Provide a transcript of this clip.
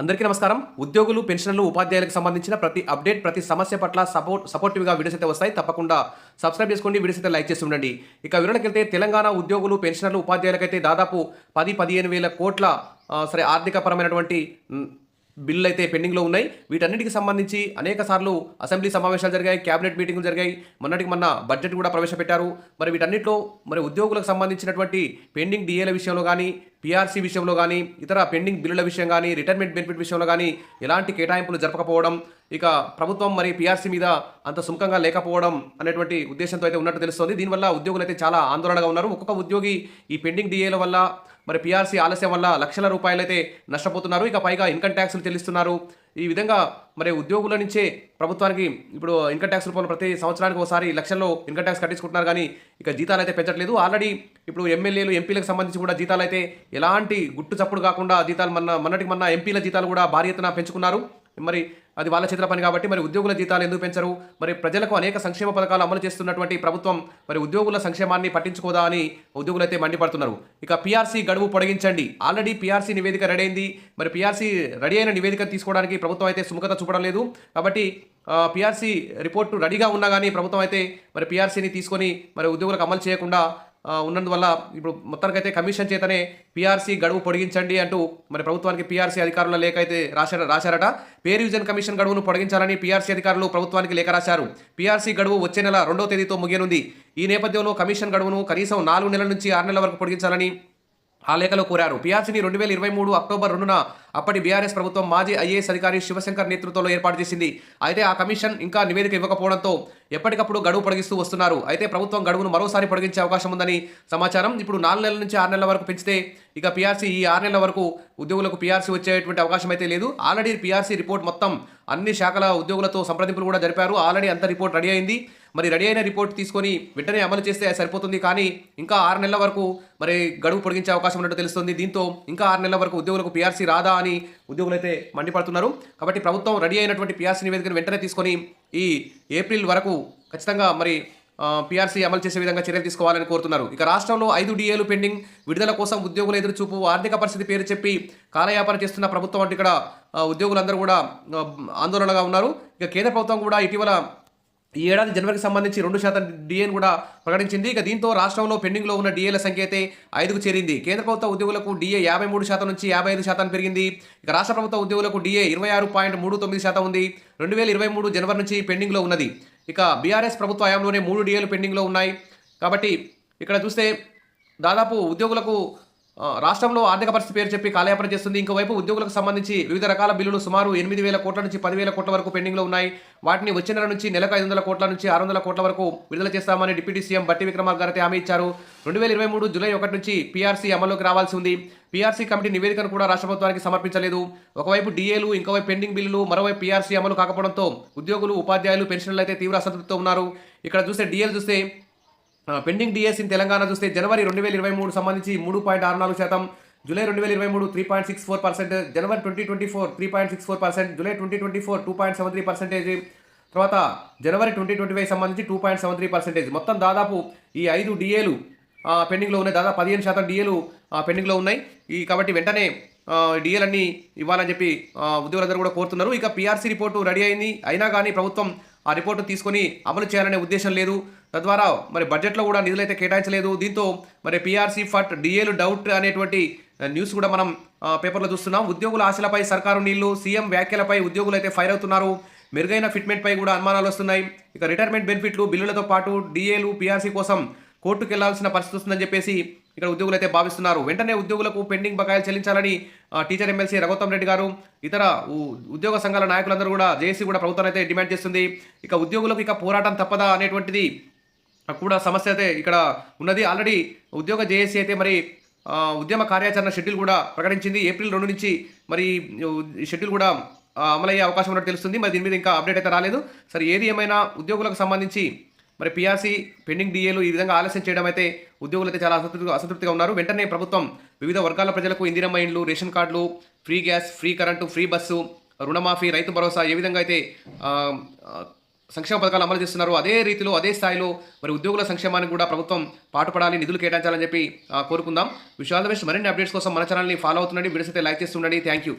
అందరికీ నమస్కారం. ఉద్యోగులు, పెన్షనర్లు, ఉపాధ్యాయులకు సంబంధించిన ప్రతి అప్డేట్, ప్రతి సమస్య పట్ల సపోర్టివ్‌గా వీడియోస్ అయితే వస్తాయి. తప్పకుండా సబ్స్క్రైబ్ చేసుకోండి. వీడియోస్ అయితే లైక్ చేసి ఉండండి. ఇక వివరణకెళ్తే తెలంగాణ ఉద్యోగులు, పెన్షనర్లు, ఉపాధ్యాయులకైతే దాదాపు 10-15 వేల కోట్ల ఆర్థికపరమైనటువంటి బిల్లులు అయితే పెండింగ్లో ఉన్నాయి. వీటన్నిటికి సంబంధించి అనేక సార్లు అసెంబ్లీ సమావేశాలు జరిగాయి, క్యాబినెట్ మీటింగ్లు జరిగాయి, మొన్న బడ్జెట్ కూడా ప్రవేశపెట్టారు. మరి వీటన్నిటిలో ఉద్యోగులకు సంబంధించినటువంటి పెండింగ్ డిఏల విషయంలో కానీ, పీఆర్సీ విషయంలో కానీ, ఇతర పెండింగ్ బిల్లుల విషయం కానీ, రిటైర్మెంట్ బెనిఫిట్ విషయంలో కానీ ఎలాంటి కేటాయింపులు జరపకపోవడం, ఇక ప్రభుత్వం పీఆర్సీ మీద అంత సుముఖంగా లేకపోవడం అనేటువంటి ఉద్దేశంతో అయితే ఉన్నట్టు తెలుస్తోంది. దీనివల్ల ఉద్యోగులు అయితే చాలా ఆందోళనగా ఉన్నారు. ఒక్కొక్క ఉద్యోగి ఈ పెండింగ్ డిఏల వల్ల, పీఆర్సీ ఆలస్యం వల్ల లక్షల రూపాయలు అయితే నష్టపోతున్నారు. ఇక పైగా ఇన్కమ్ ట్యాక్స్లు చెల్లిస్తున్నారు. ఈ విధంగా ఉద్యోగుల నుంచే ప్రభుత్వానికి ఇప్పుడు ఇన్కమ్ ట్యాక్స్ రూపంలో ప్రతి సంవత్సరానికి ఒకసారి లక్షల్లో ఇన్కమ్ ట్యాక్స్ కట్టించుకుంటున్నారు. కానీ ఇక జీతాలు అయితే పెంచట్లేదు. ఆల్రెడీ ఇప్పుడు ఎమ్మెల్యేలు, ఎంపీలకు సంబంధించి కూడా జీతాలు అయితే ఎలాంటి గుట్టు చప్పుడు కాకుండా జీతాలు మొన్న ఎంపీల జీతాలు కూడా భారీ ఎత్తున పెంచుకున్నారు. అది వాళ్ళ చేతుల పని కాబట్టి ఉద్యోగుల జీతాలు ఎందుకు పెంచరు? ప్రజలకు అనేక సంక్షేమ పథకాలు అమలు చేస్తున్నటువంటి ప్రభుత్వం ఉద్యోగుల సంక్షేమాన్ని పట్టించుకోదా అని ఉద్యోగులు అయితే మండిపడుతున్నారు. ఇక పీఆర్సీ గడువు పొడిగించండి. ఆల్రెడీ పీఆర్సీ నివేదిక రెడీ అయింది. పీఆర్సీ రెడీ అయిన నివేదిక తీసుకోవడానికి ప్రభుత్వం అయితే సుముఖత చూపడం లేదు. కాబట్టి పీఆర్సీ రిపోర్టు రెడీగా ఉన్నా కానీ ప్రభుత్వం అయితే పీఆర్సీని తీసుకొని ఉద్యోగులకు అమలు చేయకుండా ఉన్నందువల్ల ఇప్పుడు మొత్తానికైతే కమిషన్ చేతనే పీఆర్సీ గడువు పొడిగించండి అంటూ ప్రభుత్వానికి పీఆర్సీ అధికారుల లేఖ అయితే రాశారట. పే రివిజన్ కమిషన్ గడువును పొడిగించాలని పీఆర్సీ అధికారులు ప్రభుత్వానికి లేఖ రాశారు. పీఆర్సీ గడువు వచ్చే నెల 2వ తేదీతో ముగియనుంది. ఈ నేపథ్యంలో కమిషన్ గడువును కనీసం 4 నెలల నుంచి 6 నెలల వరకు పొడిగించాలని ఆ లేఖలో కోరారు. పీఆర్సీని 2023 అక్టోబర్ 2న అప్పటి బీఆర్ఎస్ ప్రభుత్వం మాజీ ఐఏఎస్ అధికారి శివశంకర్ నేతృత్వంలో ఏర్పాటు చేసింది. అయితే ఆ కమిషన్ ఇంకా నివేదిక ఇవ్వకపోవడంతో ఎప్పటికప్పుడు గడువు పొడిగిస్తూ వస్తున్నారు. అయితే ప్రభుత్వం గడువును మరోసారి పొడిగించే అవకాశం ఉందని సమాచారం. ఇప్పుడు 4 నెలల నుంచి 6 నెలల వరకు పెంచితే ఇక పీఆర్సీ ఈ 6 నెలల వరకు ఉద్యోగులకు పీఆర్సీ వచ్చేటువంటి అవకాశం అయితే లేదు. ఆల్రెడీ పీఆర్సీ రిపోర్ట్ మొత్తం అన్ని శాఖల ఉద్యోగులతో సంప్రదింపులు కూడా జరిపారు. ఆల్రెడీ అంత రిపోర్ట్ రెడీ అయింది. రెడీ అయిన రిపోర్ట్ తీసుకొని వెంటనే అమలు చేస్తే సరిపోతుంది. కానీ ఇంకా 6 నెలల వరకు గడువు పొడిగించే అవకాశం ఉన్నట్టు తెలుస్తుంది. దీంతో ఇంకా 6 నెలల వరకు ఉద్యోగులకు పీఆర్సీ రాదా అని ఉద్యోగులు అయితే మండిపడుతున్నారు. కాబట్టి ప్రభుత్వం రెడీ అయినటువంటి పీఆర్సీ నివేదికను వెంటనే తీసుకొని ఈ ఏప్రిల్ వరకు ఖచ్చితంగా పీఆర్సీ అమలు చేసే విధంగా చర్యలు తీసుకోవాలని కోరుతున్నారు. ఇక రాష్ట్రంలో 5 డిఏలు పెండింగ్, విడుదల కోసం ఉద్యోగుల ఎదురుచూపు, ఆర్థిక పరిస్థితి పేరు చెప్పి కాలయాపన చేస్తున్న ప్రభుత్వం అంటే ఇక్కడ ఉద్యోగులందరూ కూడా ఆందోళనగా ఉన్నారు. ఇక కేంద్ర ప్రభుత్వం కూడా ఇటీవల ఈ ఏడాది జనవరికి సంబంధించి 2% డిఏను కూడా ప్రకటించింది. ఇక దీంతో రాష్ట్రంలో పెండింగ్లో ఉన్న డిఏల సంఖ్య అయితే 5కు చేరింది. కేంద్ర ప్రభుత్వ ఉద్యోగులకు డిఏ 53% నుంచి 55% పెరిగింది. ఇక రాష్ట్ర ప్రభుత్వ ఉద్యోగులకు డిఏ 26.39% ఉంది. 2023 జనవరి నుంచి పెండింగ్లో ఉన్నది. ఇక బీఆర్ఎస్ ప్రభుత్వ హయాంలోనే 3 డిఏలు పెండింగ్లో ఉన్నాయి. కాబట్టి ఇక్కడ చూస్తే దాదాపు ఉద్యోగులకు రాష్ట్రంలో ఆర్థిక పరిస్థితి పేరు చెప్పి కాలయాపన చేస్తుంది. ఇంకోవైపు ఉద్యోగులకు సంబంధించి వివిధ రకాల బిల్లులు సుమారు 8,000 కోట్ల నుంచి 10,000 కోట్ల వరకు పెండింగ్లో ఉన్నాయి. వాటిని వచ్చే నెల నుంచి నెలకు 500 కోట్ల నుంచి 600 కోట్ల వరకు విడుదల చేస్తామని డిప్యూటీ సీఎం బట్టి విక్రమార్క గారు హామీ ఇచ్చారు. 2023 జూలై 1 నుంచి పీఆర్సీ అమల్లోకి రావాల్సి ఉంది. పీఆర్సీ కమిటీ నివేదికను కూడా రాష్ట్ర ప్రభుత్వానికి సమర్పించలేదు. ఒకవైపు డిఏలు, ఇంకోవైపు పెండింగ్ బిల్లులు, మరోవైపు పీఆర్సీ అమలు కాకపోవడంతో ఉద్యోగులు, ఉపాధ్యాయులు, పెన్షనర్లు అయితే తీవ్ర అసంతృప్తితో ఉన్నారు. ఇక్కడ చూస్తే డిఏలు చూస్తే పెండింగ్ డిఎస్ ఇన్ తెలంగాణ చూస్తే జనవరి 2023 సంబంధించి 3.64%, జూలై 2023 3.64%, జనవరి 2024 3.64%, జూలై 2024 2.73%, తర్వాత జనవరి 2025 సంబంధించి 2.73%. మొత్తం దాదాపు ఈ 5 డిఏలు పెండింగ్లో ఉన్నాయి. దాదాపు 15% డిఏలు పెండింగ్లో ఉన్నాయి. కాబట్టి వెంటనే డిఏలన్నీ ఇవ్వాలని చెప్పి ఉద్యోగులందరూ కూడా కోరుతున్నారు. ఇక పీఆర్సీ రిపోర్టు రెడీ అయింది. అయినా కానీ ప్రభుత్వం ఆ రిపోర్టు తీసుకొని అమలు చేయాలనే ఉద్దేశం లేదు. తద్వారా బడ్జెట్లో కూడా నిధులైతే కేటాయించలేదు. దీంతో పీఆర్సీ ఫట్ డిఏలు డౌట్ అనేటువంటి న్యూస్ కూడా మనం పేపర్లో చూస్తున్నాం. ఉద్యోగుల ఆశలపై సర్కారు నీళ్లు, సీఎం వ్యాఖ్యలపై ఉద్యోగులు అయితే ఫైర్ అవుతున్నారు. మెరుగైన ఫిట్మెంట్పై కూడా అనుమానాలు వస్తున్నాయి. ఇక రిటైర్మెంట్ బెనిఫిట్లు, బిల్లులతో పాటు డిఏలు, పీఆర్సీ కోసం కోర్టుకు వెళ్లాల్సిన పరిస్థితి వస్తుందని చెప్పేసి ఇక్కడ ఉద్యోగులు అయితే భావిస్తున్నారు. వెంటనే ఉద్యోగులకు పెండింగ్ బకాయిలు చెల్లించాలని టీచర్ ఎమ్మెల్సీ రఘోత్తమ్ రెడ్డి గారు, ఇతర ఉద్యోగ సంఘాల నాయకులందరూ కూడా, జేఏసీ కూడా ప్రభుత్వం అయితే డిమాండ్ చేస్తుంది. ఇక ఉద్యోగులకు ఇక పోరాటం తప్పదా అనేటువంటిది కూడా సమస్య అయితే ఇక్కడ ఉన్నది. ఆల్రెడీ ఉద్యోగ జేఏసీ అయితే ఉద్యమ కార్యాచరణ షెడ్యూల్ కూడా ప్రకటించింది. ఏప్రిల్ 2 నుంచి ఈ షెడ్యూల్ కూడా అమలయ్యే అవకాశం ఉన్నట్టు తెలుస్తుంది. దీని మీద ఇంకా అప్డేట్ అయితే రాలేదు. సరే, ఏది ఏమైనా ఉద్యోగులకు సంబంధించి పీఆర్సీ, పెండింగ్ డిఏలు ఈ విధంగా ఆలస్యం చేయడం అయితే ఉద్యోగులు అయితే చాలా అసంతృప్తిగా ఉన్నారు. వెంటనే ప్రభుత్వం వివిధ వర్గాల ప్రజలకు ఇందిరమ్మ ఇండ్లు, రేషన్ కార్డులు, free gas, free current, free bus, రుణమాఫీ, రైతు భరోసా ఏ విధంగా అయితే సంక్షేమ పథకాలు అమలు చేస్తున్నారు అదే రీతిలో, అదే స్థాయిలో ఉద్యోగుల సంక్షేమానికి కూడా ప్రభుత్వం పాటుపడాలి, నిధులు కేటాయించాలని చెప్పి కోరుకుందాం. Wish all the best. మరిన్ని అప్డేట్స్ కోసం మన ఛానల్ని ఫాలో అవుతుండండి. వీడియోస్ అయితే లైక్ చేస్తుండండి. Thank you.